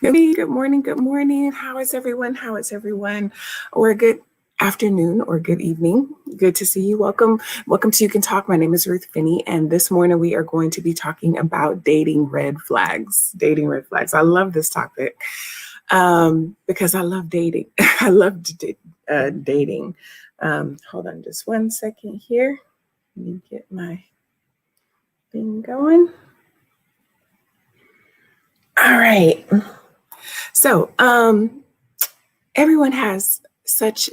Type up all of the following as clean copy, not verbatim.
Good morning. Good morning. How is everyone? How is everyone? Or good afternoon or good evening. Good to see you. Welcome to You Can Talk. My name is Ruth Finney, and this morning we are going to be talking about dating red flags. Dating red flags. I love this topic because I love dating. I love dating. Hold on just one second here. Let me get my thing going. All right. So, everyone has such,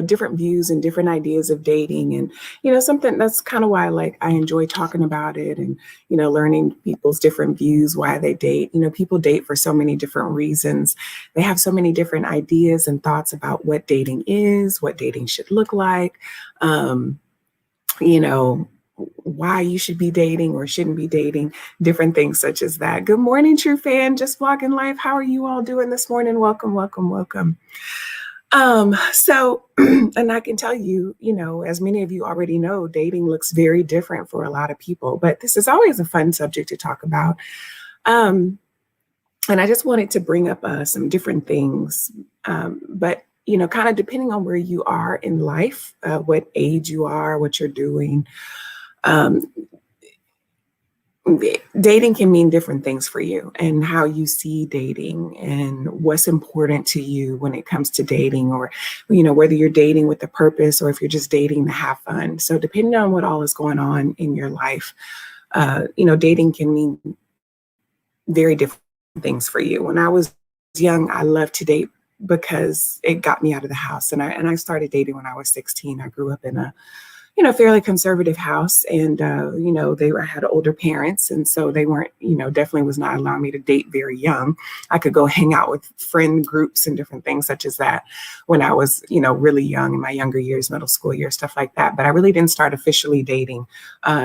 different views and different ideas of dating. And, something that's kind of why I enjoy talking about it and, learning people's different views, why they date. People date for so many different reasons. They have so many different ideas and thoughts about what dating is, what dating should look like. You know, why you should be dating or shouldn't be dating, different things such as that. Good morning, true fan, just vlogging life. How are you all doing this morning? Welcome, welcome, welcome. So, and I can tell you, as many of you already know, dating looks very different for a lot of people, but this is always a fun subject to talk about. And I just wanted to bring up some different things, but kind of depending on where you are in life, what age you are, what you're doing, dating can mean different things for you and how you see dating and what's important to you when it comes to dating, or, whether you're dating with a purpose or if you're just dating to have fun. So depending on what all is going on in your life, dating can mean very different things for you. When I was young, I loved to date because it got me out of the house. And I started dating when I was 16. I grew up in a fairly conservative house, and I had older parents, and so they weren't, definitely was not allowing me to date very young. I could go hang out with friend groups and different things such as that when I was, really young in my younger years, middle school years, stuff like that. But I really didn't start officially dating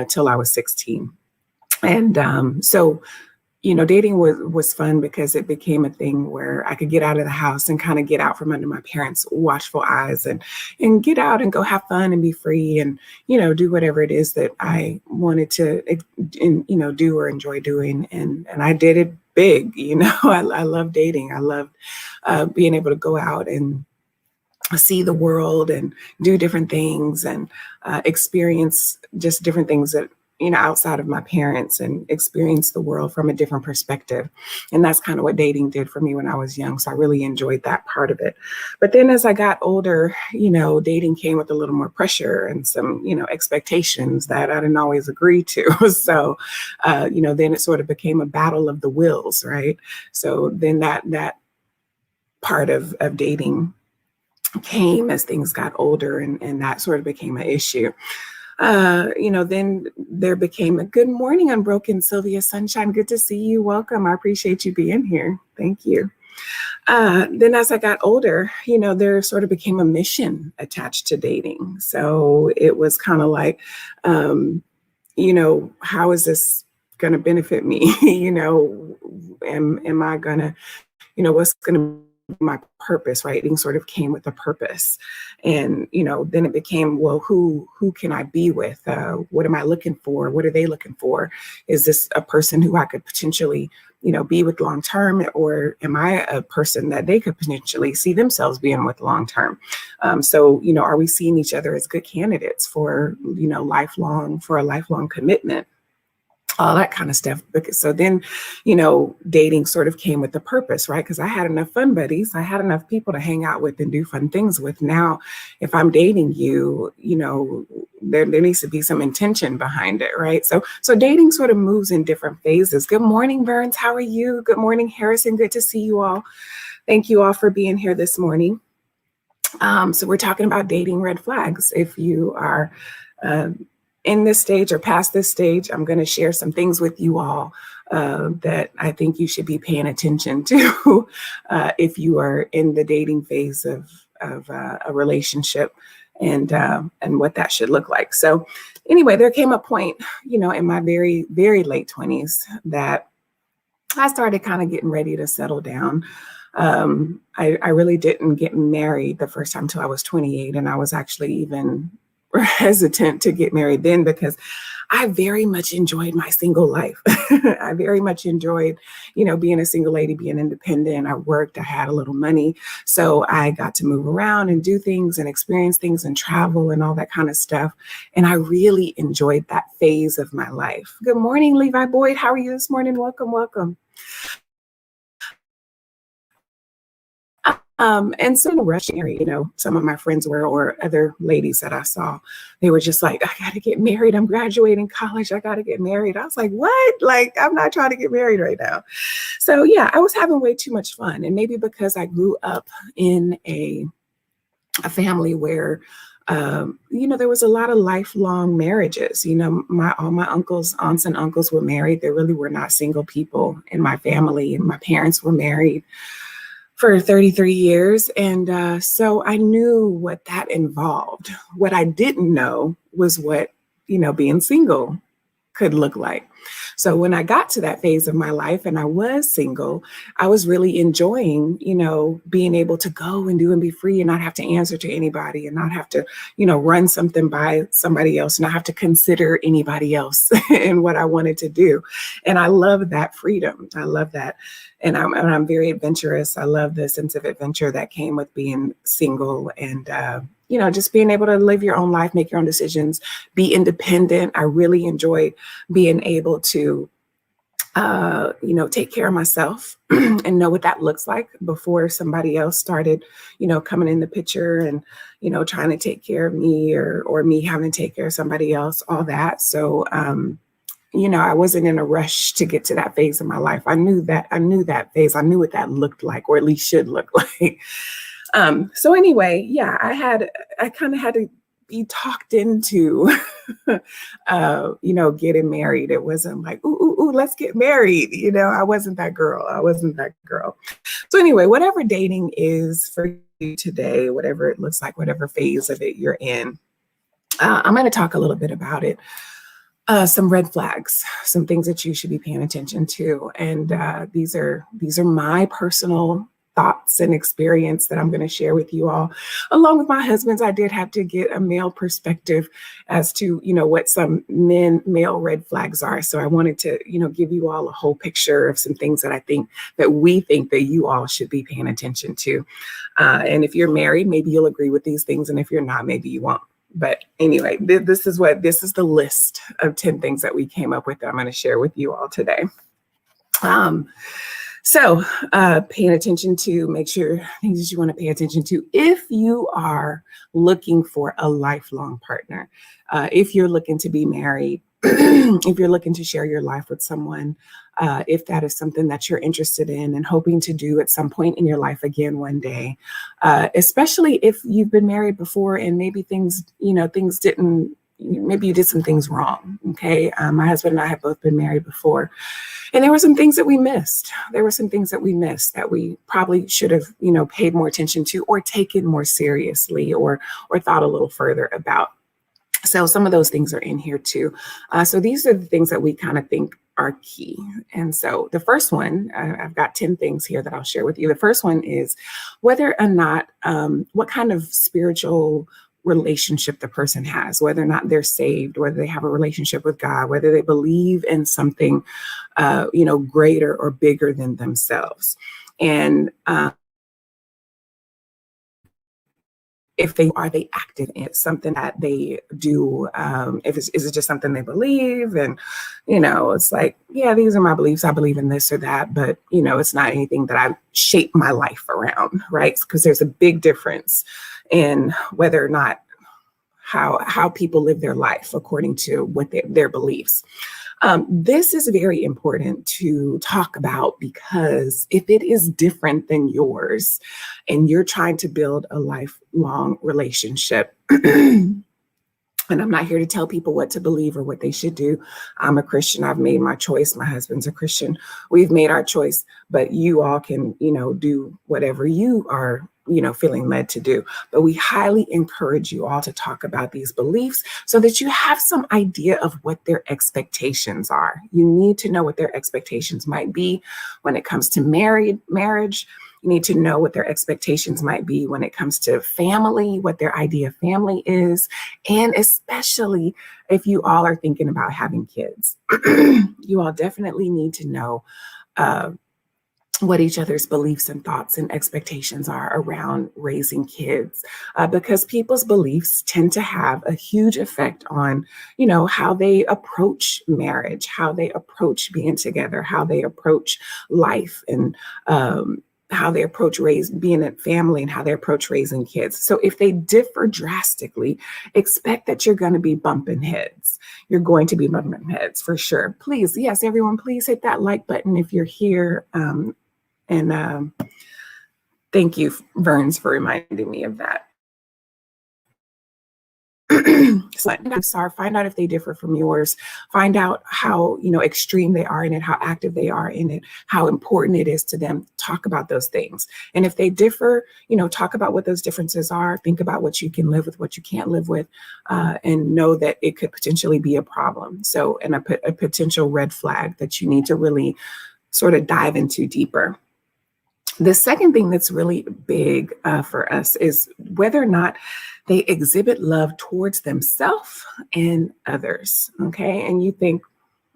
till I was 16. And so dating was fun because it became a thing where I could get out of the house and kind of get out from under my parents' watchful eyes and get out and go have fun and be free and, do whatever it is that I wanted to, do or enjoy doing. And I did it big, I love dating. I loved being able to go out and see the world and do different things and experience just different things that, outside of my parents, and experience the world from a different perspective. And that's kind of what dating did for me when I was young. So I really enjoyed that part of it. But then as I got older, dating came with a little more pressure and some, expectations that I didn't always agree to. So, then it sort of became a battle of the wills, right? So then that part of dating came as things got older, and that sort of became an issue. Then there became a good morning, Unbroken Sylvia Sunshine. Good to see you. Welcome. I appreciate you being here. Thank you. Then as I got older, there sort of became a mission attached to dating. So it was kind of like, how is this going to benefit me? Am I going to, what's going to my purpose, right? Dating sort of came with a purpose. And, then it became, well, who can I be with? What am I looking for? What are they looking for? Is this a person who I could potentially, be with long term, or am I a person that they could potentially see themselves being with long term? So, are we seeing each other as good candidates for, for a lifelong commitment? All that kind of stuff. So then, dating sort of came with the purpose, right? Because I had enough fun buddies. I had enough people to hang out with and do fun things with. Now, if I'm dating you, there needs to be some intention behind it, right? So dating sort of moves in different phases. Good morning, Burns. How are you? Good morning, Harrison. Good to see you all. Thank you all for being here this morning. So we're talking about dating red flags. If you are in this stage or past this stage, I'm going to share some things with you all that I think you should be paying attention to if you are in the dating phase of a relationship, and what that should look like. So anyway, there came a point, in my very, very late 20s that I started kind of getting ready to settle down. I really didn't get married the first time till I was 28, and I was actually even super hesitant to get married then because I very much enjoyed my single life. I very much enjoyed, being a single lady, being independent. I worked, I had a little money. So I got to move around and do things and experience things and travel and all that kind of stuff. And I really enjoyed that phase of my life. Good morning, Levi Boyd. How are you this morning? Welcome, welcome. And so in a rush area, some of my friends were, or other ladies that I saw, they were just like, I got to get married. I'm graduating college. I got to get married. I was like, what? Like, I'm not trying to get married right now. So yeah, I was having way too much fun. And maybe because I grew up in a family where, there was a lot of lifelong marriages. All my aunts and uncles were married. There really were not single people in my family. And my parents were married for 33 years. And so I knew what that involved. What I didn't know was what, being single could look like. So when I got to that phase of my life and I was single, I was really enjoying, being able to go and do and be free and not have to answer to anybody and not have to, run something by somebody else, not have to consider anybody else in what I wanted to do. And I love that freedom. I love that. And I'm very adventurous. I love the sense of adventure that came with being single and, just being able to live your own life, make your own decisions, be independent. I really enjoyed being able to, take care of myself and know what that looks like before somebody else started, coming in the picture and, trying to take care of me or me having to take care of somebody else, all that. So, I wasn't in a rush to get to that phase of my life. I knew that phase. I knew what that looked like, or at least should look like. So anyway, yeah, I kind of had to be talked into, getting married. It wasn't like, ooh, let's get married. I wasn't that girl. So anyway, whatever dating is for you today, whatever it looks like, whatever phase of it you're in, I'm going to talk a little bit about it. Some red flags, some things that you should be paying attention to. And these are my personal thoughts and experience that I'm going to share with you all. Along with my husband's, I did have to get a male perspective as to, what some male red flags are. So I wanted to, give you all a whole picture of some things that I think that we think that you all should be paying attention to. And if you're married, maybe you'll agree with these things. And if you're not, maybe you won't. But anyway, this is the list of 10 things that we came up with that I'm going to share with you all today. So paying attention to, make sure things that you want to pay attention to if you are looking for a lifelong partner, if you're looking to be married, if you're looking to share your life with someone, if that is something that you're interested in and hoping to do at some point in your life again one day, especially if you've been married before and maybe things didn't, maybe you did some things wrong. Okay. My husband and I have both been married before, and there were some things that we missed. That we probably should have, paid more attention to or taken more seriously or thought a little further about. So some of those things are in here too. So these are the things that we kind of think are key. And so the first one, I've got 10 things here that I'll share with you. The first one is whether or not, what kind of spiritual relationship the person has, whether or not they're saved, whether they have a relationship with God, whether they believe in something, greater or bigger than themselves. And, if they active in something that they do, is it just something they believe? And, it's like, yeah, these are my beliefs. I believe in this or that, but, it's not anything that I shape my life around, right? Because there's a big difference in whether or not how people live their life according to what their beliefs. This is very important to talk about because if it is different than yours and you're trying to build a lifelong relationship, and I'm not here to tell people what to believe or what they should do. I'm a Christian. I've made my choice. My husband's a Christian. We've made our choice, but you all can, do whatever you are, feeling led to do. But we highly encourage you all to talk about these beliefs so that you have some idea of what their expectations are. You need to know what their expectations might be when it comes to marriage. You need to know what their expectations might be when it comes to family, what their idea of family is, and especially if you all are thinking about having kids. You all definitely need to know uh, what each other's beliefs and thoughts and expectations are around raising kids, because people's beliefs tend to have a huge effect on, how they approach marriage, how they approach being together, how they approach life, and how they approach being a family, and how they approach raising kids. So if they differ drastically, expect that you're going to be bumping heads. You're going to be bumping heads for sure. Please, yes, everyone, please hit that like button if you're here. And thank you, Verns, for reminding me of that. So find out if they differ from yours. Find out how extreme they are in it, how active they are in it, how important it is to them. Talk about those things. And if they differ, talk about what those differences are. Think about what you can live with, what you can't live with, and know that it could potentially be a problem. So, and a potential red flag that you need to really sort of dive into deeper. The second thing that's really big for us is whether or not they exhibit love towards themselves and others. Okay. And you think,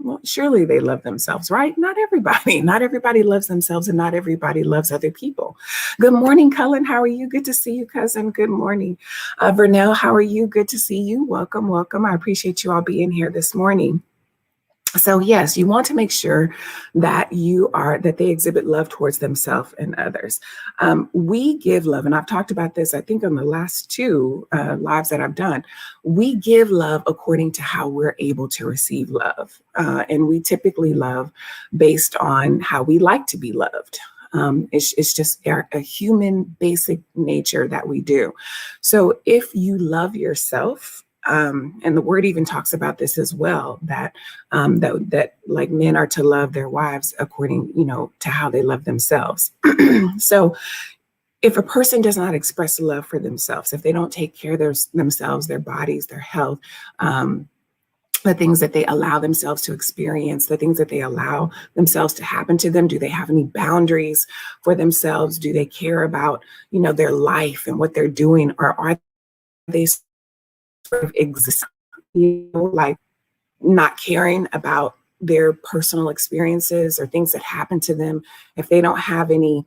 well, surely they love themselves, right? Not everybody. Not everybody loves themselves, and not everybody loves other people. Good morning, Cullen. How are you? Good to see you, cousin. Good morning. Vernell, how are you? Good to see you. Welcome, welcome. I appreciate you all being here this morning. So yes, you want to make sure that they exhibit love towards themselves and others. We give love, and I've talked about this, I think, on the last two lives that I've done. We give love according to how we're able to receive love. And we typically love based on how we like to be loved. It's just a human basic nature that we do. So if you love yourself, and the word even talks about this as well, that like men are to love their wives according, to how they love themselves. So if a person does not express love for themselves, if they don't take care of themselves, their bodies, their health, the things that they allow themselves to experience, the things that they allow themselves to happen to them, do they have any boundaries for themselves? Do they care about, their life and what they're doing? Or are they sort of exist, like not caring about their personal experiences or things that happen to them? If they don't have any,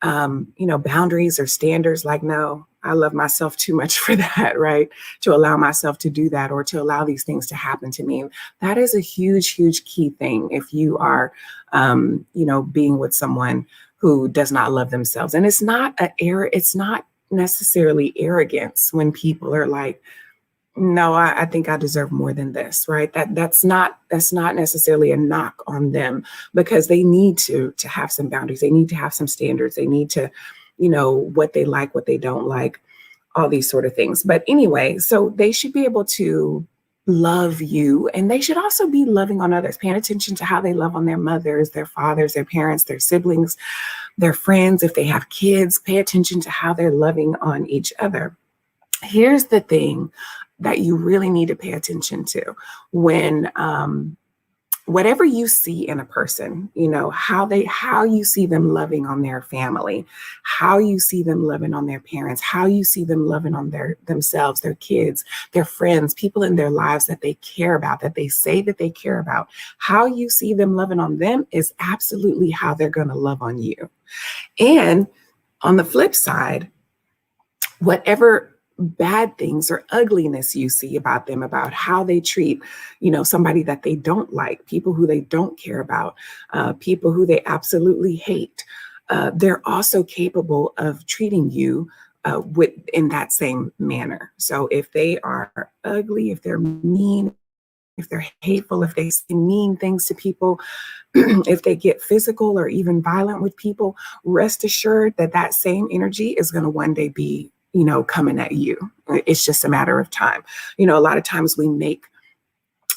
boundaries or standards, like, no, I love myself too much for that, right? To allow myself to do that, or to allow these things to happen to me. That is a huge, huge key thing if you are, being with someone who does not love themselves. And it's not it's not necessarily arrogance when people are like, no, I think I deserve more than this, right? That's not necessarily a knock on them, because they need to have some boundaries. They need to have some standards. They need to, what they like, what they don't like, all these sort of things. But anyway, so they should be able to love you, and they should also be loving on others, paying attention to how they love on their mothers, their fathers, their parents, their siblings, their friends. If they have kids, pay attention to how they're loving on each other. Here's the thing that you really need to pay attention to when whatever you see in a person, how you see them loving on their family, how you see them loving on their parents, how you see them loving on themselves, their kids, their friends, people in their lives that they care about, that they say that they care about. How you see them loving on them is absolutely how they're going to love on you. And on the flip side, whatever bad things or ugliness you see about them, about how they treat, somebody that they don't like, people who they don't care about, people who they absolutely hate, they're also capable of treating you in that same manner. So if they are ugly, if they're mean, if they're hateful, if they say mean things to people, if they get physical or even violent with people, rest assured that that same energy is going to one day be coming at you. It's just a matter of time. A lot of times we make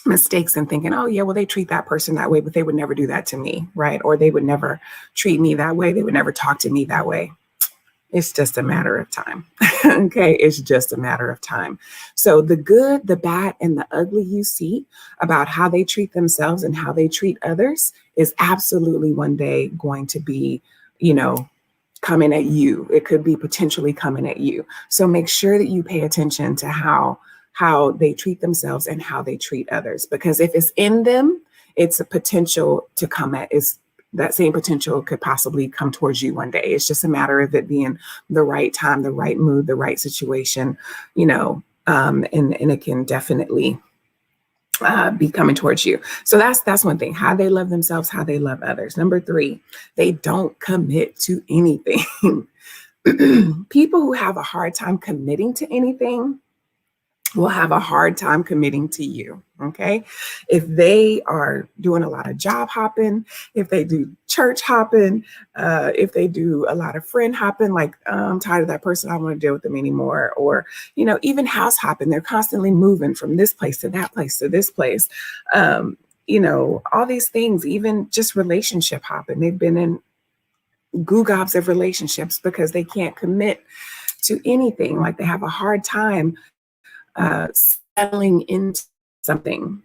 mistakes and thinking, oh yeah, well, they treat that person that way, but they would never do that to me, right? Or they would never treat me that way. They would never talk to me that way. It's just a matter of time. Okay. It's just a matter of time. So the good, the bad, and the ugly you see about how they treat themselves and how they treat others is absolutely one day going to be, coming at you. It could be potentially coming at you. So make sure that you pay attention to how they treat themselves and how they treat others. Because if it's in them, it's a potential to come at is that same potential could possibly come towards you one day. It's just a matter of it being the right time, the right mood, the right situation, and it can definitely be coming towards you. So that's one thing, how they love themselves, how they love others. Number 3, they don't commit to anything. People who have a hard time committing to anything will have a hard time committing to you. Okay. If they are doing a lot of job hopping, if they do church hopping, if they do a lot of friend hopping, like I'm tired of that person, I don't want to deal with them anymore. Or, even house hopping, they're constantly moving from this place to that place to this place. All these things, even just relationship hopping, they've been in goo gobs of relationships because they can't commit to anything. Like they have a hard time settling into something,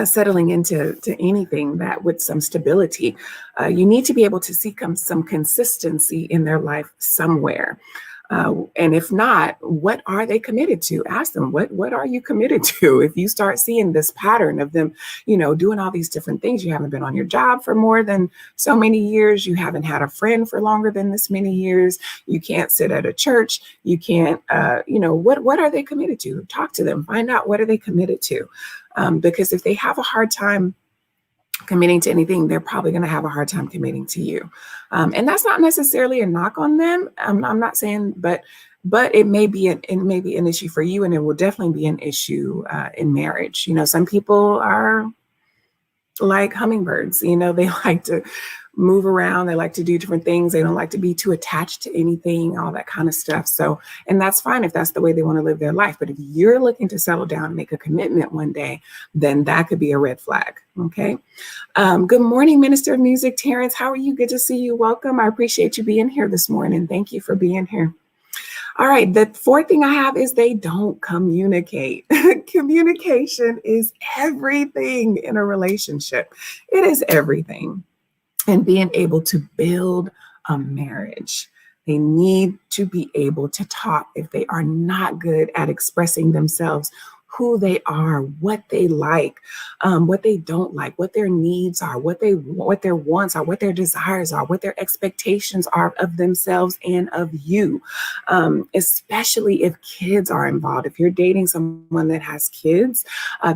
settling into anything that with some stability. You need to be able to see some consistency in their life somewhere. And if not, what are they committed to? Ask them, what are you committed to? If you start seeing this pattern of them, doing all these different things, you haven't been on your job for more than so many years, you haven't had a friend for longer than this many years, you can't sit at a church, you can't, what are they committed to? Talk to them, find out what are they committed to? Because if they have a hard time committing to anything, they're probably going to have a hard time committing to you. And that's not necessarily a knock on them. I'm not saying, but it may be an issue for you, and it will definitely be an issue in marriage. Some people are like hummingbirds, they like to move around. They like to do different things. They don't like to be too attached to anything, all that kind of stuff. So, and that's fine if that's the way they want to live their life. But if you're looking to settle down and make a commitment one day, then that could be a red flag. Okay. Good morning, Minister of Music, Terrence. How are you? Good to see you. Welcome. I appreciate you being here this morning. Thank you for being here. All right. The 4th thing I have is they don't communicate. Communication is everything in a relationship. It is everything. And being able to build a marriage. They need to be able to talk. If they are not good at expressing themselves, who they are, what they like, what they don't like, what their needs are, what their wants are, what their desires are, what their expectations are of themselves and of you, especially if kids are involved. If you're dating someone that has kids,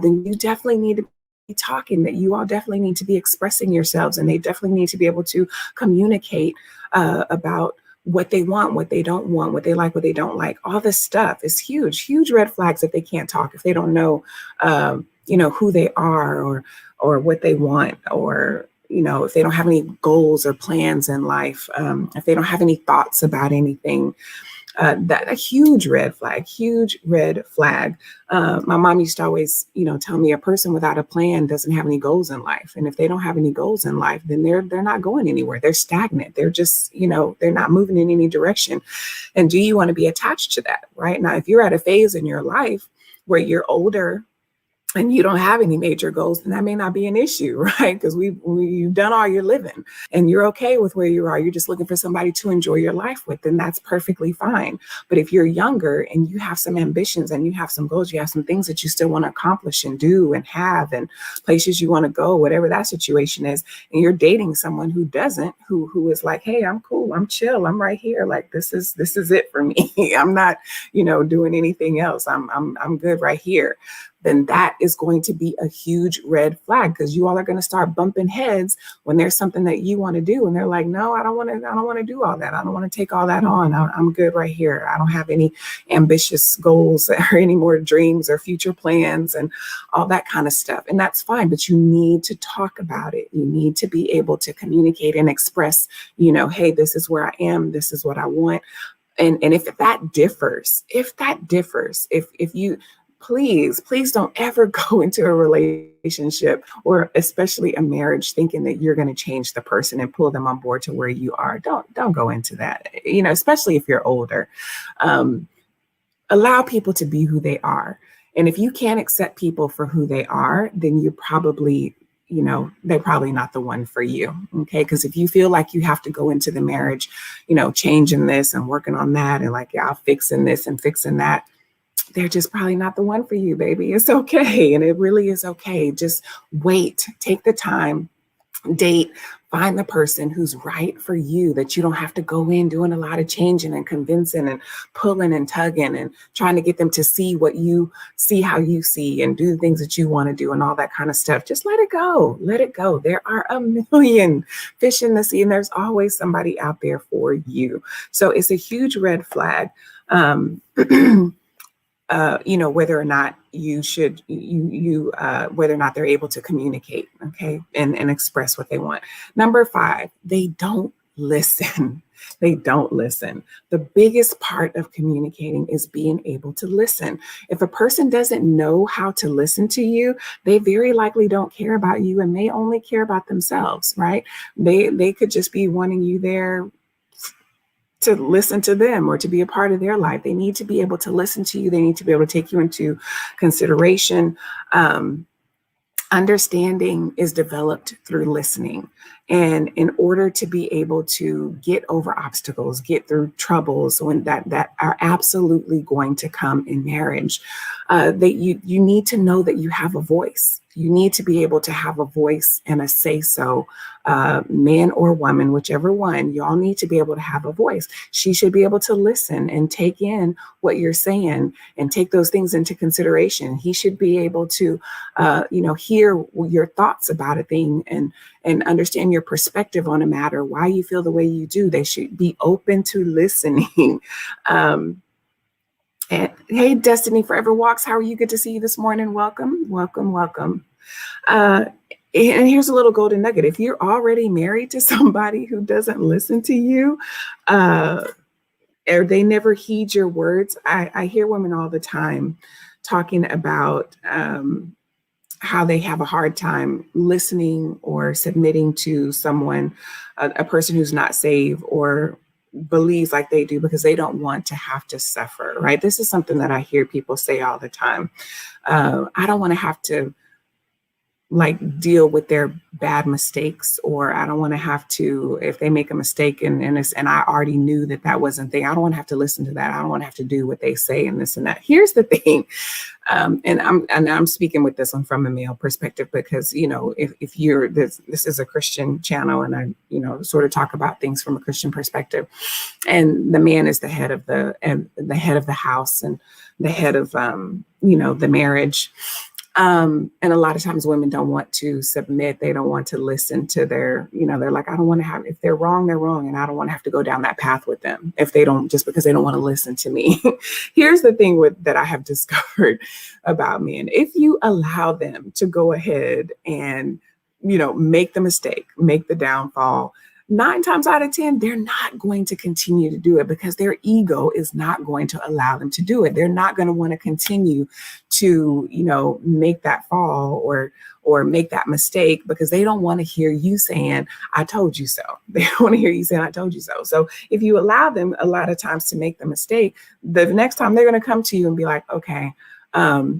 then you definitely need to talking, that you all definitely need to be expressing yourselves, and they definitely need to be able to communicate about what they want, what they don't want, what they like, what they don't like. All this stuff is huge red flags if they can't talk, if they don't know, who they are or what they want, or, if they don't have any goals or plans in life, if they don't have any thoughts about anything. That a huge red flag. My mom used to always, tell me a person without a plan doesn't have any goals in life. And if they don't have any goals in life, then they're not going anywhere. They're stagnant. They're just, they're not moving in any direction. And do you want to be attached to that? Right now, if you're at a phase in your life where you're older and you don't have any major goals, then that may not be an issue, right? Because you've done all your living and you're okay with where you are. You're just looking for somebody to enjoy your life with, and that's perfectly fine. But if you're younger and you have some ambitions and you have some goals, you have some things that you still want to accomplish and do and have, and places you want to go, whatever that situation is, and you're dating someone who doesn't, who is like, hey, I'm cool, I'm chill, I'm right here. Like, this is it for me. I'm not, doing anything else. I'm good right here. Then that is going to be a huge red flag, because you all are going to start bumping heads when there's something that you want to do. And they're like, no, I don't want to do all that. I don't want to take all that on. I'm good right here. I don't have any ambitious goals or any more dreams or future plans and all that kind of stuff. And that's fine, but you need to talk about it. You need to be able to communicate and express, hey, this is where I am. This is what I want. And if that differs, if you, please don't ever go into a relationship, or especially a marriage, thinking that you're going to change the person and pull them on board to where you are. Don't go into that, especially if you're older. Allow people to be who they are. And if you can't accept people for who they are, then you're probably they're probably not the one for you. Okay. Because if you feel like you have to go into the marriage, changing this and working on that and like, yeah, fixing this and fixing that, they're just probably not the one for you, baby. It's okay. And it really is okay. Just wait, take the time, date, find the person who's right for you, that you don't have to go in doing a lot of changing and convincing and pulling and tugging and trying to get them to see what you see, how you see, and do the things that you want to do and all that kind of stuff. Just let it go. Let it go. There are a million fish in the sea, and there's always somebody out there for you. So it's a huge red flag. Whether or not you should, whether or not they're able to communicate, okay, and express what they want. Number 5, they don't listen. They don't listen. The biggest part of communicating is being able to listen. If a person doesn't know how to listen to you, they very likely don't care about you and may only care about themselves, right? They could just be wanting you there to listen to them or to be a part of their life. They need to be able to listen to you. They need to be able to take you into consideration. Understanding is developed through listening. And in order to be able to get over obstacles, get through troubles when that are absolutely going to come in marriage, that you need to know that you have a voice. You need to be able to have a voice and a say-so, man or woman, whichever one. You all need to be able to have a voice. She should be able to listen and take in what you're saying and take those things into consideration. He should be able to, hear your thoughts about a thing and understand your perspective on a matter, why you feel the way you do. They should be open to listening. And hey, Destiny Forever Walks, how are you? Good to see you this morning. Welcome, welcome, welcome. And here's a little golden nugget. If you're already married to somebody who doesn't listen to you, or they never heed your words, I hear women all the time talking about how they have a hard time listening or submitting to someone, a person who's not saved or believes like they do, because they don't want to have to suffer, right? This is something that I hear people say all the time. I don't want to have to deal with their bad mistakes, or I don't want to have to, if they make a mistake and I already knew that wasn't there, I don't want to have to listen to that. I don't want to have to do what they say and this and that. Here's the thing. And I'm speaking with this one from a male perspective, because, if you're this is a Christian channel, and I, sort of talk about things from a Christian perspective, and the man is the head of the house and the head of, the marriage. And a lot of times women don't want to submit. They don't want to listen to their, they're like, I don't want to have, if they're wrong, they're wrong. And I don't want to have to go down that path with them if they don't, just because they don't want to listen to me. Here's the thing that I have discovered about men. If you allow them to go ahead and, make the mistake, make the downfall, 9 times out of 10, they're not going to continue to do it, because their ego is not going to allow them to do it. They're not going to want to continue to, make that fall or make that mistake, because they don't want to hear you saying, I told you so. They don't want to hear you saying, I told you so. So if you allow them a lot of times to make the mistake, the next time they're going to come to you and be like, okay,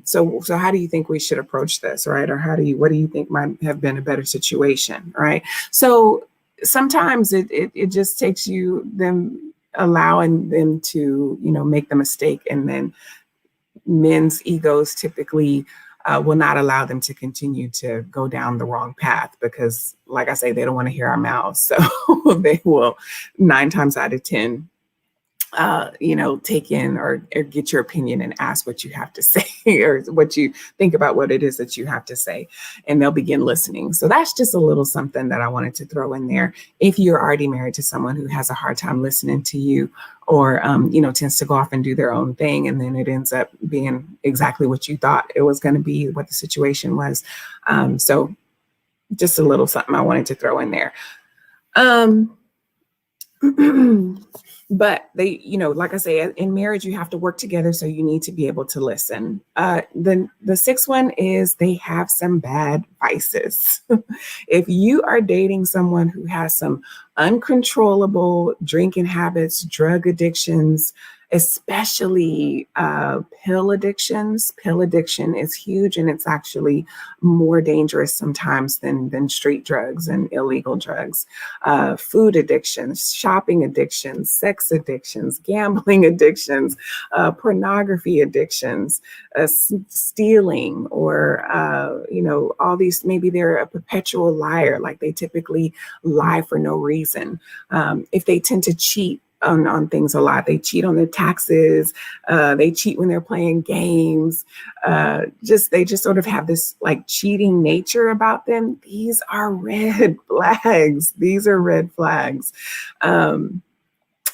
so how do you think we should approach this? Right. Or what do you think might have been a better situation? Right. So sometimes it just takes them allowing them to, make the mistake, and then men's egos typically will not allow them to continue to go down the wrong path, because, like I say, they don't want to hear our mouths. So they will 9 times out of 10, take in or get your opinion and ask what you have to say, or what you think about what it is that you have to say, and they'll begin listening. So that's just a little something that I wanted to throw in there. If you're already married to someone who has a hard time listening to you, or, tends to go off and do their own thing, and then it ends up being exactly what you thought it was going to be, what the situation was. So just a little something I wanted to throw in there. But they, like I say, in marriage, you have to work together. So you need to be able to listen. The 6th one is they have some bad vices. If you are dating someone who has some uncontrollable drinking habits, drug addictions, especially pill addictions. Pill addiction is huge, and it's actually more dangerous sometimes than street drugs and illegal drugs. Food addictions, shopping addictions, sex addictions, gambling addictions, pornography addictions, stealing, or all these. Maybe they're a perpetual liar, like they typically lie for no reason. If they tend to cheat on things a lot, they cheat on their taxes, they cheat when they're playing games, they just sort of have this like cheating nature about them. These are red flags. These are red flags. A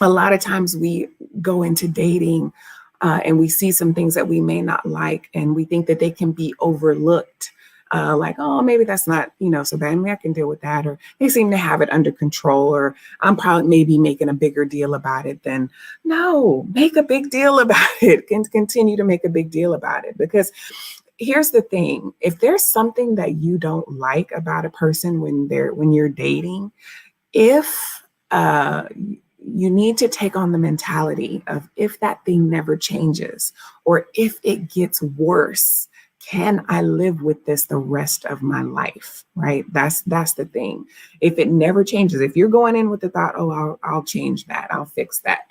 lot of times we go into dating and we see some things that we may not like, and we think that they can be overlooked. Like, oh, maybe that's not, so bad. Maybe I can deal with that. Or they seem to have it under control, or I'm probably maybe making a bigger deal about it than, no, make a big deal about it. Continue to make a big deal about it. Because here's the thing, if there's something that you don't like about a person when you're dating, if you need to take on the mentality of, if that thing never changes, or if it gets worse, can I live with this the rest of my life? Right? That's the thing. If it never changes, if you're going in with the thought, oh, I'll change that, I'll fix that.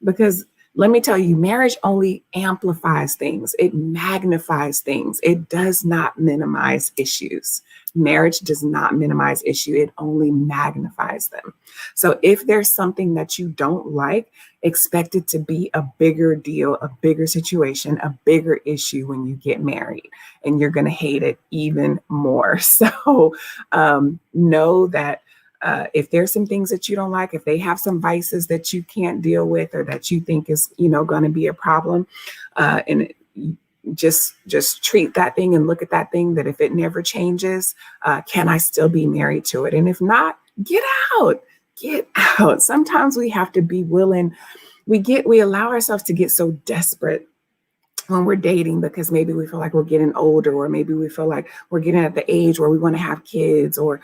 Because let me tell you, marriage only amplifies things. It magnifies things. It does not minimize issues. Marriage does not minimize issue. It only magnifies them. So if there's something that you don't like, expect it to be a bigger deal, a bigger situation, a bigger issue when you get married, and you're going to hate it even more. So know that if there's some things that you don't like, if they have some vices that you can't deal with, or that you think is, going to be a problem, and just treat that thing and look at that thing, that if it never changes, can I still be married to it? And if not, get out. Sometimes we have to be willing. We allow ourselves to get so desperate when we're dating, because maybe we feel like we're getting older, or maybe we feel like we're getting at the age where we want to have kids, or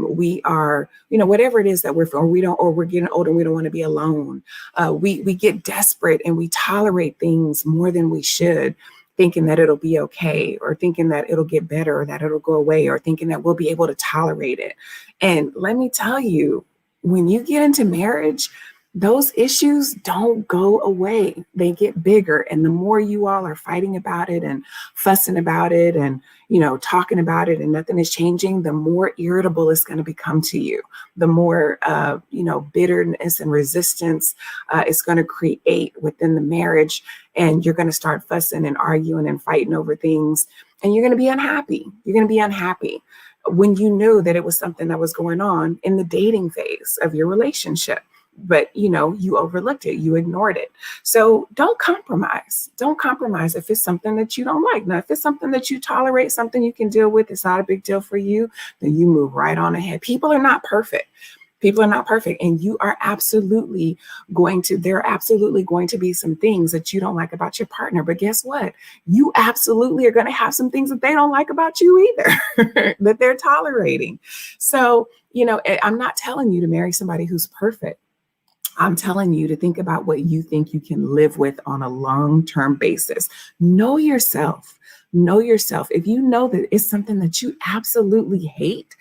we are, whatever it is that we're feeling, or we're getting older and we don't want to be alone. We get desperate and we tolerate things more than we should, thinking that it'll be okay, or thinking that it'll get better, or that it'll go away, or thinking that we'll be able to tolerate it. And let me tell you, when you get into marriage, those issues don't go away. They get bigger. And the more you all are fighting about it and fussing about it and, talking about it, and nothing is changing, the more irritable it's going to become to you. The more, bitterness and resistance it's going to create within the marriage. And you're going to start fussing and arguing and fighting over things. And you're going to be unhappy. You're going to be unhappy when you knew that it was something that was going on in the dating phase of your relationship. But, you overlooked it, you ignored it. So don't compromise. Don't compromise if it's something that you don't like. Now, if it's something that you tolerate, something you can deal with, it's not a big deal for you, then you move right on ahead. People are not perfect. And you are absolutely there are absolutely going to be some things that you don't like about your partner. But guess what? You absolutely are going to have some things that they don't like about you either, that they're tolerating. So, I'm not telling you to marry somebody who's perfect. I'm telling you to think about what you think you can live with on a long-term basis. Know yourself. If you know that it's something that you absolutely hate,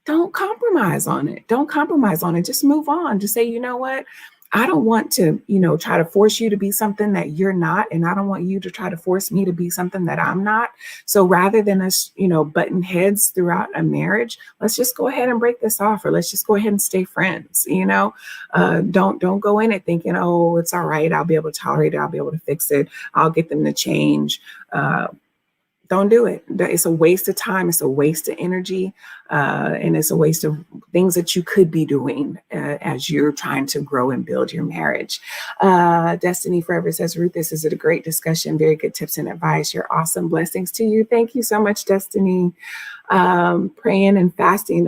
don't compromise on it. Just move on. Just say, you know what? I don't want to, try to force you to be something that you're not. And I don't want you to try to force me to be something that I'm not. So rather than us, butting heads throughout a marriage, let's just go ahead and break this off, or let's just go ahead and stay friends. Don't go in it thinking, oh, it's all right. I'll be able to tolerate it. I'll be able to fix it. I'll get them to change. Don't do it. It's a waste of time. It's a waste of energy. And it's a waste of things that you could be doing as you're trying to grow and build your marriage. Destiny Forever says, Ruth, this is a great discussion. Very good tips and advice. You're awesome. Blessings to you. Thank you so much, Destiny. praying and fasting,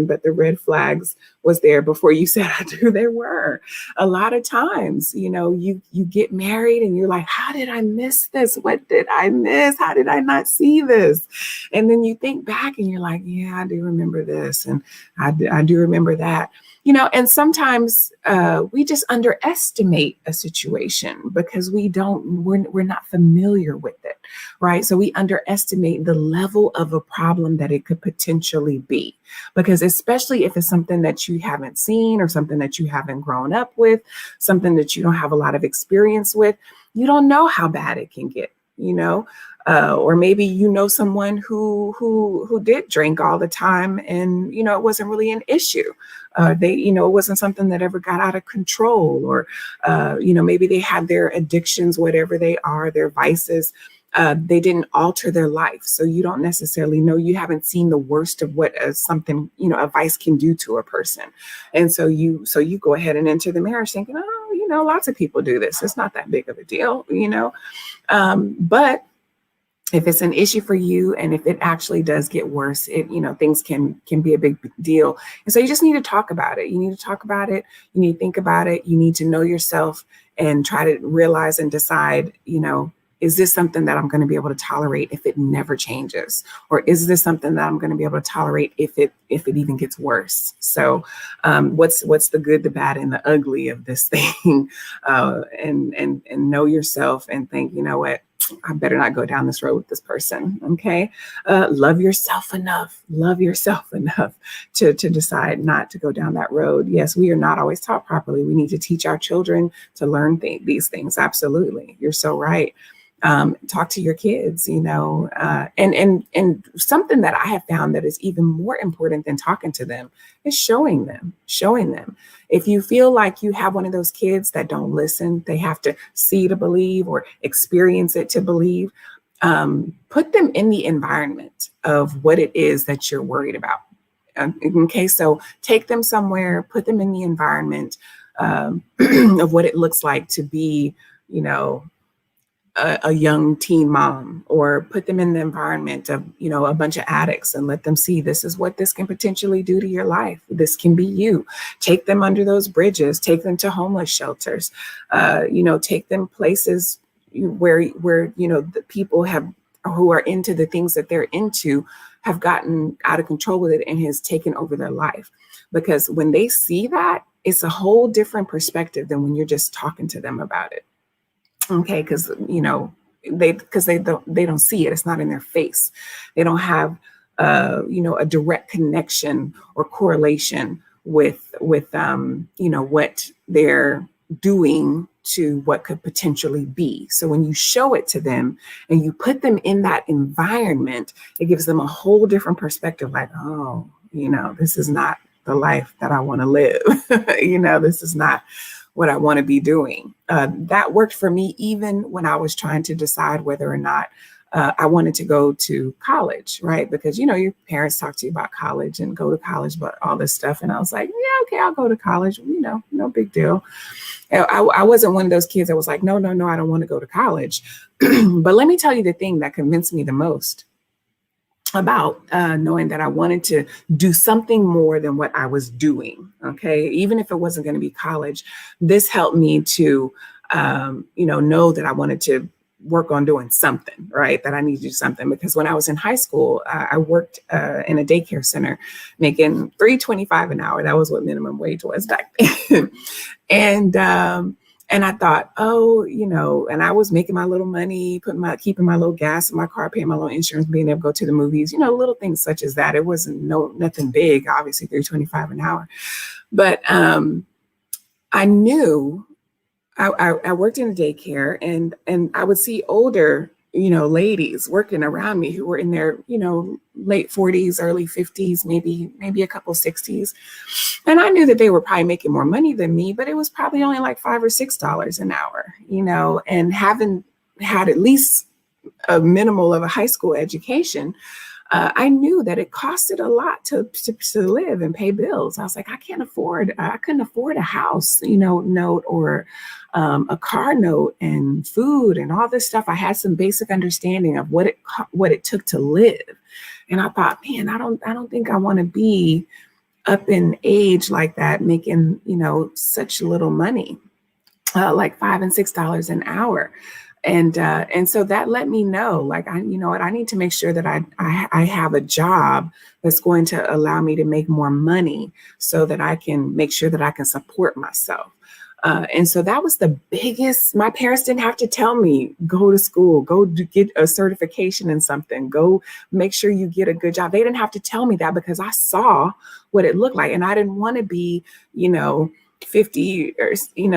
but the red flags was there before you said I do. There were a lot of times, you get married and you're like, how did I miss this? What did I miss? How did I not see this? And then you think back and you're like, yeah, I do remember this. And I do remember that. And sometimes we just underestimate a situation because we're not familiar with it, right? So we underestimate the level of a problem that it could potentially be, because especially if it's something that you haven't seen or something that you haven't grown up with, something that you don't have a lot of experience with, you don't know how bad it can get, or maybe someone who did drink all the time and it wasn't really an issue. It wasn't something that ever got out of control, or maybe they had their addictions, whatever they are, their vices. They didn't alter their life, so you don't necessarily know. You haven't seen the worst of what something a vice can do to a person, and so you go ahead and enter the marriage thinking, oh, lots of people do this. It's not that big of a deal, but if it's an issue for you and if it actually does get worse, things can be a big deal. And so you just need to talk about it. You need to talk about it. You need to think about it. You need to know yourself and try to realize and decide, is this something that I'm going to be able to tolerate if it never changes? Or is this something that I'm going to be able to tolerate if it even gets worse? So what's the good, the bad, and the ugly of this thing? And know yourself and think, you know what? I better not go down this road with this person. Okay. Love yourself enough to decide not to go down that road. Yes, we are not always taught properly. We need to teach our children to learn these things. Absolutely. You're so right. Talk to your kids, and something that I have found that is even more important than talking to them is showing them. If you feel like you have one of those kids that don't listen, they have to see to believe or experience it to believe, put them in the environment of what it is that you're worried about. Okay, so take them somewhere, put them in the environment of what it looks like to be, a young teen mom, or put them in the environment of, a bunch of addicts and let them see this is what this can potentially do to your life. This can be you. Take them under those bridges, take them to homeless shelters, take them places where the people who are into the things that they're into have gotten out of control with it and has taken over their life. Because when they see that, it's a whole different perspective than when you're just talking to them about it. Okay, because they don't see it. It's not in their face. They don't have a direct connection or correlation with what they're doing to what could potentially be. So when you show it to them and you put them in that environment, it gives them a whole different perspective. Like, oh, this is not the life that I want to live. This is not what I want to be doing. That worked for me even when I was trying to decide whether or not I wanted to go to college, right? Because, your parents talk to you about college and go to college, but all this stuff. And I was like, yeah, okay, I'll go to college. No big deal. I wasn't one of those kids that was like, no, I don't want to go to college. But let me tell you the thing that convinced me the most about knowing that I wanted to do something more than what I was doing. Okay. Even if it wasn't going to be college, this helped me to, know that I wanted to work on doing something, right? That I need to do something. Because when I was in high school, I worked in a daycare center making $3.25 an hour. That was what minimum wage was back then. And I thought, and I was making my little money, keeping my little gas in my car, paying my little insurance, being able to go to the movies, little things such as that. It wasn't nothing big, obviously $3.25 an hour. But I knew I worked in a daycare and I would see older, ladies working around me who were in their, late 40s, early 50s, maybe a couple 60s. And I knew that they were probably making more money than me, but it was probably only like $5 or $6 an hour, and having had at least a minimal of a high school education, I knew that it costed a lot to live and pay bills. I was like, I couldn't afford a house, note, or a car note and food and all this stuff. I had some basic understanding of what it took to live. And I thought, man, I don't think I want to be up in age like that, making, such little money, like $5 and $6 an hour. And so that let me know, like, you know what, I need to make sure that I have a job that's going to allow me to make more money so that I can make sure that I can support myself. And so that was the biggest. My parents didn't have to tell me, go to school, get a certification in something, go make sure you get a good job. They didn't have to tell me that because I saw what it looked like. And I didn't want to be, 50 or,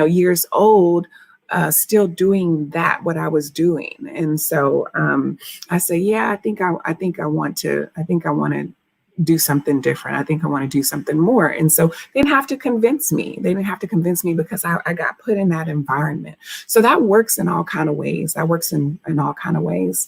years old, still doing what I was doing. And so I said, yeah, I think I want to do something different. I think I want to do something more. And so they didn't have to convince me. They didn't have to convince me because I got put in that environment. So that works in all kind of ways. That works in all kind of ways.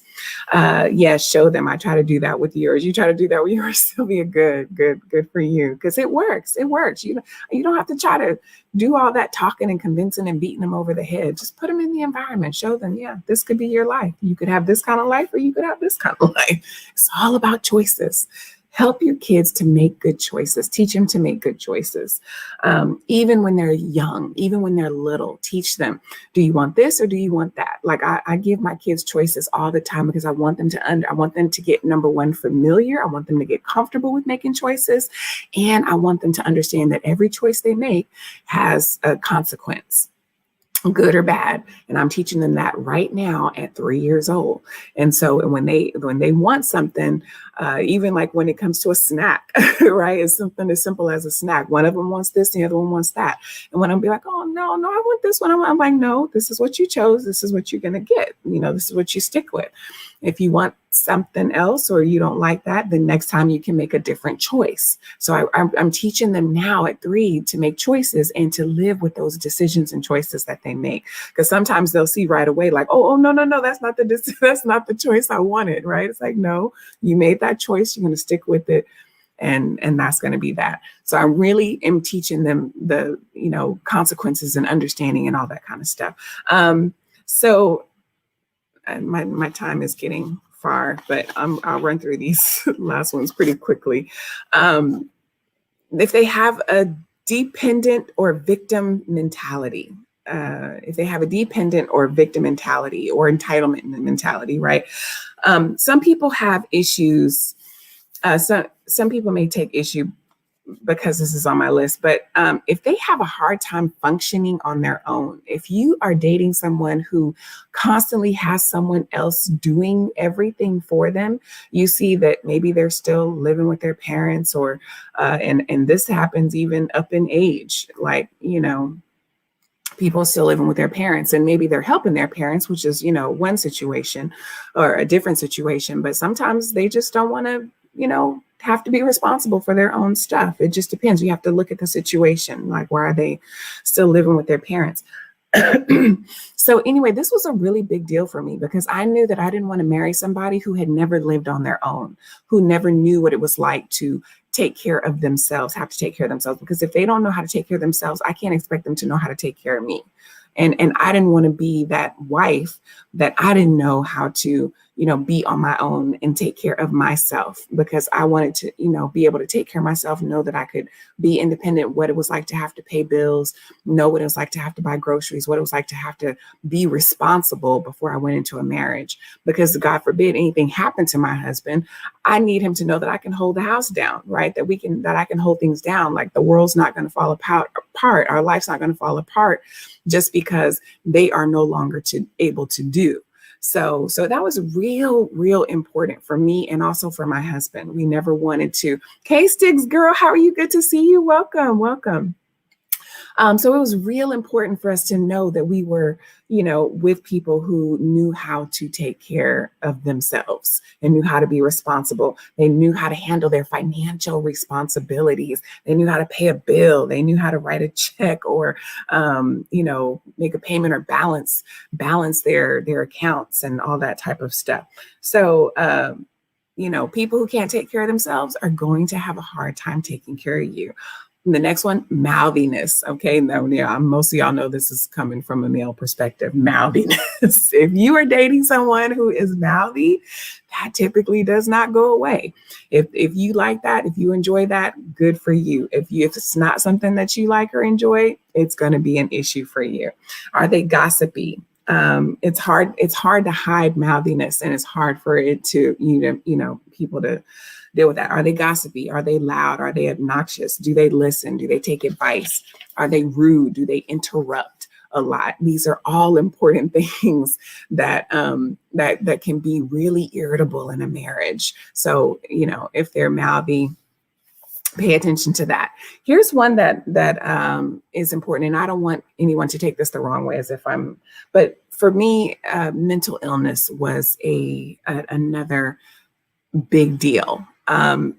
Yeah, show them. I try to do that with yours. You try to do that with yours, Sylvia. Good for you. Because it works. It works. You don't have to try to do all that talking and convincing and beating them over the head. Just put them in the environment. Show them, yeah, this could be your life. You could have this kind of life or you could have this kind of life. It's all about choices. Help your kids to make good choices. Teach them to make good choices. Even when they're young, even when they're little, teach them, do you want this or do you want that? Like I give my kids choices all the time because I want them to get, number one, familiar. I want them to get comfortable with making choices. And I want them to understand that every choice they make has a consequence, good or bad. And I'm teaching them that right now at 3 years old. And so when they want something, even like when it comes to a snack, right? It's something as simple as a snack. One of them wants this, the other one wants that. And when I'll be like, oh, no, I want this one. I'm like, no, this is what you chose. This is what you're going to get. This is what you stick with. If you want something else or you don't like that, then next time you can make a different choice. So I'm teaching them now at 3 to make choices and to live with those decisions and choices that they make. Because sometimes they'll see right away, like, oh, no, that's not the choice I wanted, right? It's like, no, you made that choice. You're going to stick with it. And that's going to be that. So I really am teaching them the, consequences and understanding and all that kind of stuff. So my time is getting far, but I'll run through these last ones pretty quickly. If they have a dependent or victim mentality, or entitlement mentality, right? Some people have issues. Some people may take issue because this is on my list, but if they have a hard time functioning on their own, if you are dating someone who constantly has someone else doing everything for them, you see that maybe they're still living with their parents, or and this happens even up in age, like, people still living with their parents, and maybe they're helping their parents, which is, one situation or a different situation, but sometimes they just don't want to, have to be responsible for their own stuff. It just depends. You have to look at the situation, like, why are they still living with their parents? So anyway, this was a really big deal for me because I knew that I didn't want to marry somebody who had never lived on their own, who never knew what it was like to take care of themselves, have to take care of themselves. Because if they don't know how to take care of themselves, I can't expect them to know how to take care of me. And I didn't want to be that wife that I didn't know how to, be on my own and take care of myself, because I wanted to, be able to take care of myself, know that I could be independent, what it was like to have to pay bills, know what it was like to have to buy groceries, what it was like to have to be responsible before I went into a marriage. Because God forbid anything happened to my husband, I need him to know that I can hold the house down, right? That I can hold things down. Like, the world's not going to fall apart. Our life's not going to fall apart just because they are no longer able to do. So that was real important for me and also for my husband. We never wanted to. K-Sticks girl, how are you? Good to see you. Welcome. So it was real important for us to know that we were, with people who knew how to take care of themselves and knew how to be responsible. They knew how to handle their financial responsibilities. They knew how to pay a bill. They knew how to write a check or, make a payment or balance their accounts and all that type of stuff. So, people who can't take care of themselves are going to have a hard time taking care of you. The next one, mouthiness. Okay, now yeah, most of y'all know this is coming from a male perspective. Mouthiness. If you are dating someone who is mouthy, that typically does not go away. If you like that, if you enjoy that, good for you. If it's not something that you like or enjoy, it's going to be an issue for you. Are they gossipy? It's hard to hide mouthiness, and it's hard for it to people to deal with that. Are they gossipy? Are they loud? Are they obnoxious? Do they listen? Do they take advice? Are they rude? Do they interrupt a lot? These are all important things that that can be really irritable in a marriage. So, if they're mouthy, pay attention to that. Here's one that is important, and I don't want anyone to take this the wrong way, but for me, mental illness was another big deal. And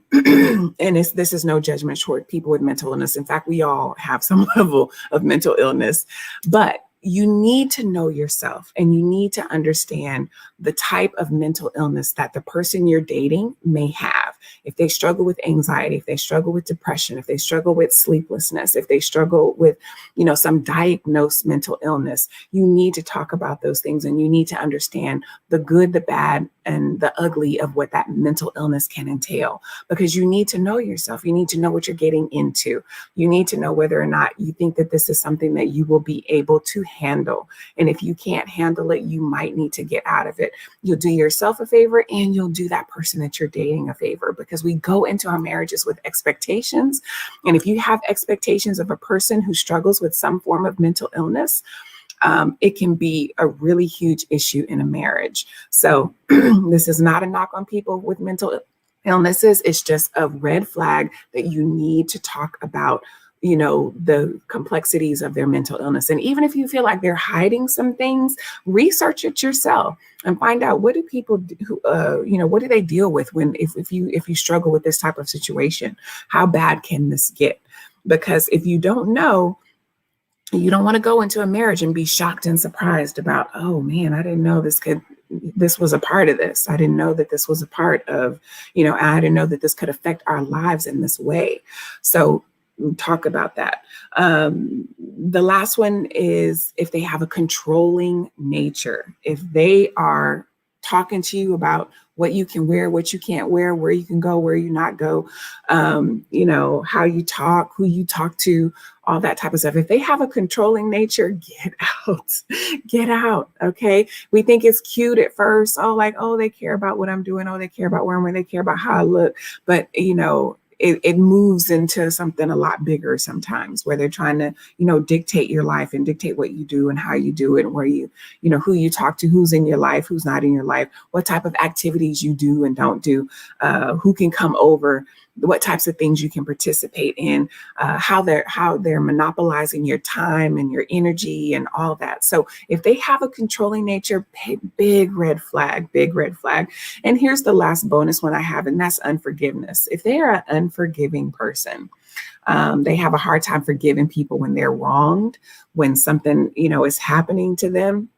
this is no judgment toward people with mental illness. In fact, we all have some level of mental illness, but you need to know yourself, and you need to understand the type of mental illness that the person you're dating may have. If they struggle with anxiety, if they struggle with depression, if they struggle with sleeplessness, if they struggle with, some diagnosed mental illness, you need to talk about those things, and you need to understand the good, the bad, and the ugly of what that mental illness can entail, because you need to know yourself. You need to know what you're getting into. You need to know whether or not you think that this is something that you will be able to handle. And if you can't handle it, you might need to get out of it. You'll do yourself a favor, and you'll do that person that you're dating a favor, because we go into our marriages with expectations. And if you have expectations of a person who struggles with some form of mental illness, it can be a really huge issue in a marriage. So this is not a knock on people with mental illnesses. It's just a red flag that you need to talk about, the complexities of their mental illness. And even if you feel like they're hiding some things, research it yourself and find out, what do people do, what do they deal with if you struggle with this type of situation? How bad can this get? Because if you don't know, you don't want to go into a marriage and be shocked and surprised about, oh man, I didn't know this was a part of this. I didn't know that this was a part of, I didn't know that this could affect our lives in this way. So talk about that. The last one is if they have a controlling nature. If they are talking to you about what you can wear, what you can't wear, where you can go, where you not go, how you talk, who you talk to, all that type of stuff. If they have a controlling nature, get out. Okay. We think it's cute at first. Oh, they care about what I'm doing. Oh, they care about where I'm going. They care about how I look. But, it moves into something a lot bigger sometimes, where they're trying to, dictate your life and dictate what you do and how you do it, and where who you talk to, who's in your life, who's not in your life, what type of activities you do and don't do, who can come over, what types of things you can participate in, how they're monopolizing your time and your energy and all that. So if they have a controlling nature, big red flag. And here's the last bonus one I have, and that's unforgiveness. If they are an unforgiving person, they have a hard time forgiving people when they're wronged, when something, is happening to them.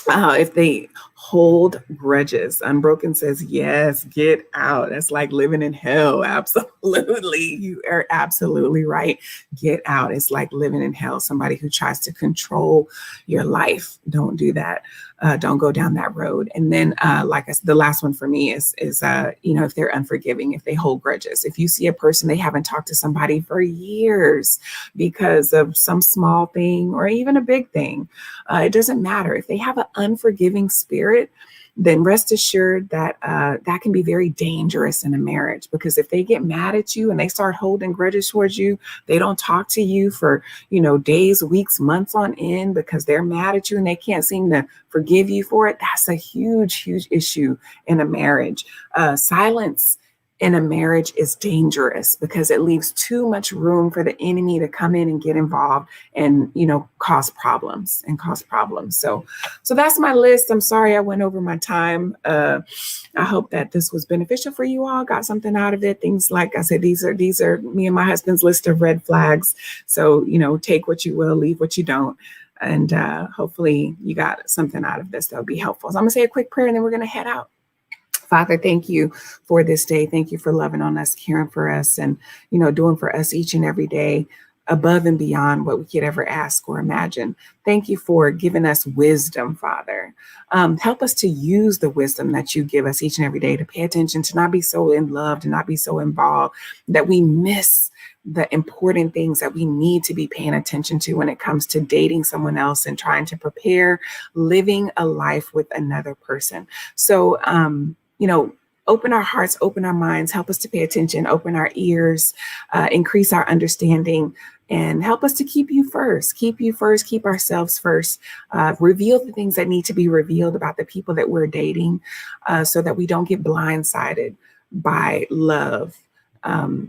If they hold grudges, Unbroken says, yes, get out. That's like living in hell. Absolutely. You are absolutely right. Get out. It's like living in hell. Somebody who tries to control your life. Don't do that. Don't go down that road. And then, the last one for me is if they're unforgiving, if they hold grudges, if you see a person, they haven't talked to somebody for years because of some small thing or even a big thing, it doesn't matter. If they have an unforgiving spirit, then rest assured that that can be very dangerous in a marriage, because if they get mad at you and they start holding grudges towards you, they don't talk to you for, days, weeks, months on end because they're mad at you and they can't seem to forgive you for it. That's a huge, huge issue in a marriage. Silence in a marriage is dangerous because it leaves too much room for the enemy to come in and get involved and, cause problems. So that's my list. I'm sorry I went over my time. I hope that this was beneficial for you all. Got something out of it. Things like I said, these are me and my husband's list of red flags. So, take what you will, leave what you don't. And hopefully you got something out of this that'll be helpful. So I'm gonna say a quick prayer and then we're gonna head out. Father, thank you for this day. Thank you for loving on us, caring for us, and, doing for us each and every day above and beyond what we could ever ask or imagine. Thank you for giving us wisdom, Father. Help us to use the wisdom that you give us each and every day to pay attention, to not be so in love, to not be so involved that we miss the important things that we need to be paying attention to when it comes to dating someone else and trying to prepare living a life with another person. So, open our hearts, open our minds, help us to pay attention, open our ears, increase our understanding, and help us to keep you first, keep ourselves first, reveal the things that need to be revealed about the people that we're dating, so that we don't get blindsided by love.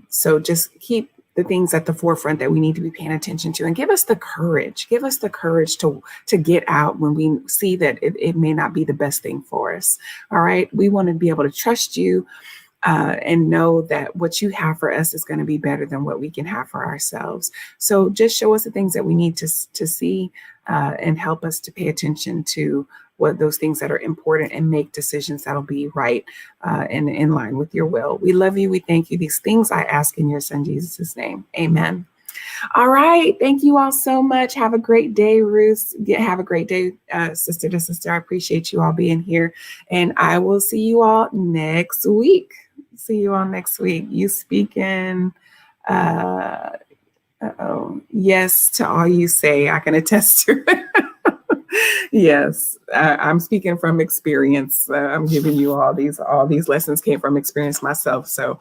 So just keep the things at the forefront that we need to be paying attention to, and give us the courage to get out when we see that it may not be the best thing for us. All right. We want to be able to trust you, and know that what you have for us is going to be better than what we can have for ourselves. So just show us the things that we need to see, and help us to pay attention to what those things that are important, and make decisions that'll be right, and in line with your will. We love you. We thank you. These things I ask in your son, Jesus' name. Amen. All right. Thank you all so much. Have a great day, Ruth. Have a great day, sister to sister. I appreciate you all being here. And I will see you all next week. You speaking. Yes, to all you say, I can attest to it. Yes, I'm speaking from experience. I'm giving you all these lessons came from experience myself. So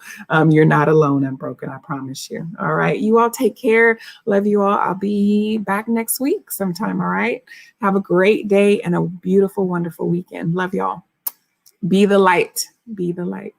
you're not alone and broken. I promise you. All right. You all take care. Love you all. I'll be back next week sometime. All right. Have a great day and a beautiful, wonderful weekend. Love y'all. Be the light. Be the light.